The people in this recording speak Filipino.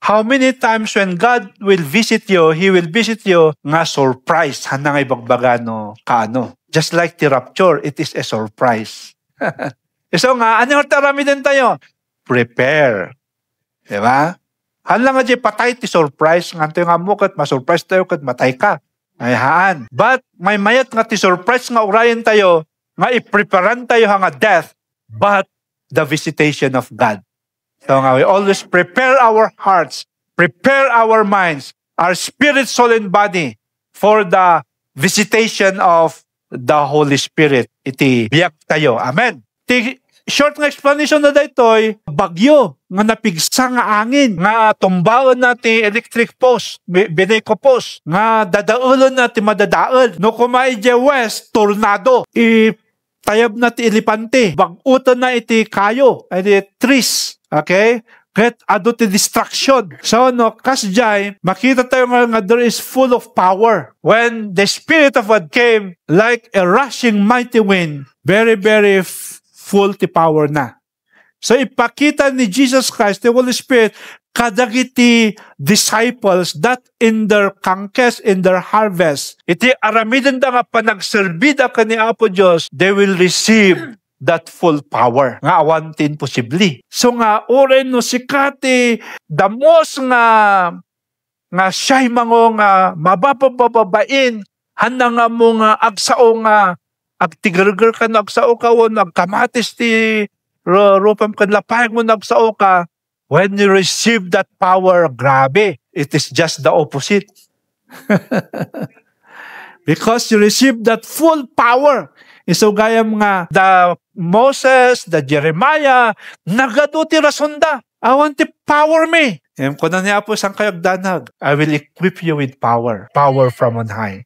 How many times when God will visit you, He will visit you nga surprise. Handa nga ibagbaga no kaano. Just like the rapture, it is a surprise. So nga, ano yung tarami din tayo? Prepare. Diba? Handa nga di patay ti surprise. Nga tayo nga mo kat masurprise tayo kat matay ka. Ayahaan. But may mayat nga ti surprise nga urayan tayo, nga ipreparan tayo nga death, but the visitation of God. So nga, we always prepare our hearts, prepare our minds, our spirit, soul, and body for the visitation of the Holy Spirit. Iti biyak tayo. Amen. Ti short nga explanation na daytoy, bagyo nga napigsa nga angin, nga tumbaon na ti electric post, bineko post, nga dadaulon na ti madadaol. No kumay je west, tornado. Tayab na ti ilipante, bagutan na iti kayo, iti trees, okay? Get ado ti distraction. So, no, kasjay, makita tayo nga there is full of power. When the Spirit of God came, like a rushing mighty wind, very, very full ti power na. So, ipakita ni Jesus Christ, the Holy Spirit, kadagiti disciples that in their conquest, in their harvest, iti aramidan da nga panagserbida ka ni Apo Diyos, they will receive that full power. Nga awantin posibli. So nga, oren no sikati, damos nga siya'y mga nga mababababain, handa nga mo nga agsao nga, agtigargar ka na agsao ka, o nagkamatis ti rupam kanlapayag mo nagsao ka. When you receive that power, grabe, it is just the opposite. Because you receive that full power. So gaya mga the Moses, the Jeremiah, nagaduti rasunda. I want to power me. Kung na niya po sang kayag danag, I will equip you with power. Power from on high.